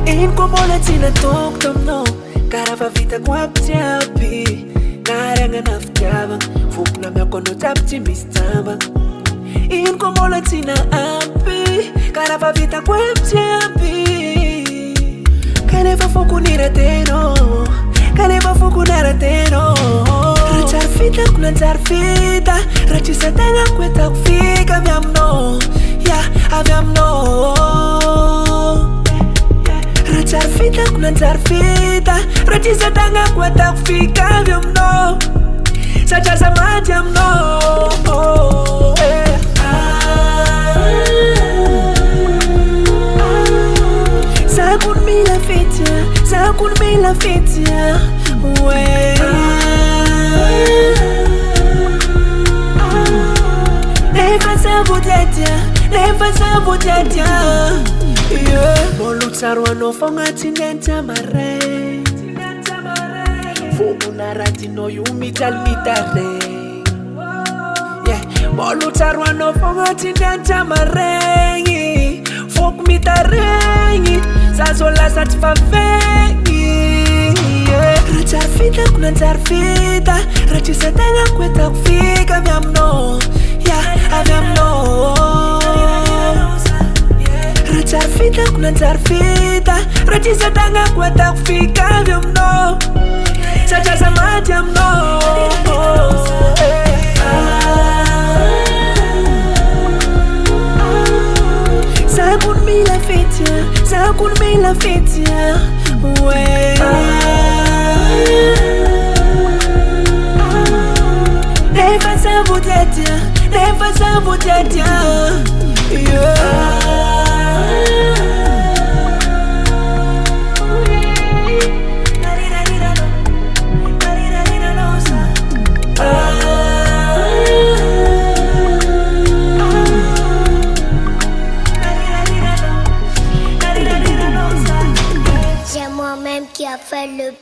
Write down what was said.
Inkomola tina toktom no Karava vita kwa ptiapi Karanga naftiaba Fukna mea kono tapti mistaba Inkomola tina api Karava vita kwa ptiapi Kaneva fuku nirateno Kaneva fuku narateno Rachar fita kuna jar fita Rachisa tanga kweta kufika Vyamno, yeah, avyamno Rachar fita kuna jar fita Rachisa tanga kweta kufika Vyamno, sacha samati amno Sakun mila fitia, sakun mila fitia Never sabotetia Molutsarwa no fonga tinenta mare Foku narati no yumital mitare Molutsarwa no fonga tinenta mare Foku mitare Sazola satifafengi Rachar fita kuna jar fita Rachisa tanga kweta kufika Vyamno, yeah, avyamno Rachar fita kuna jar fita Rachisa tanga kweta kufika Vyamno, sacha samati amno Sakun mila fitia, sakun mila fitia Never sabotetia C'est moi-même qui a fait le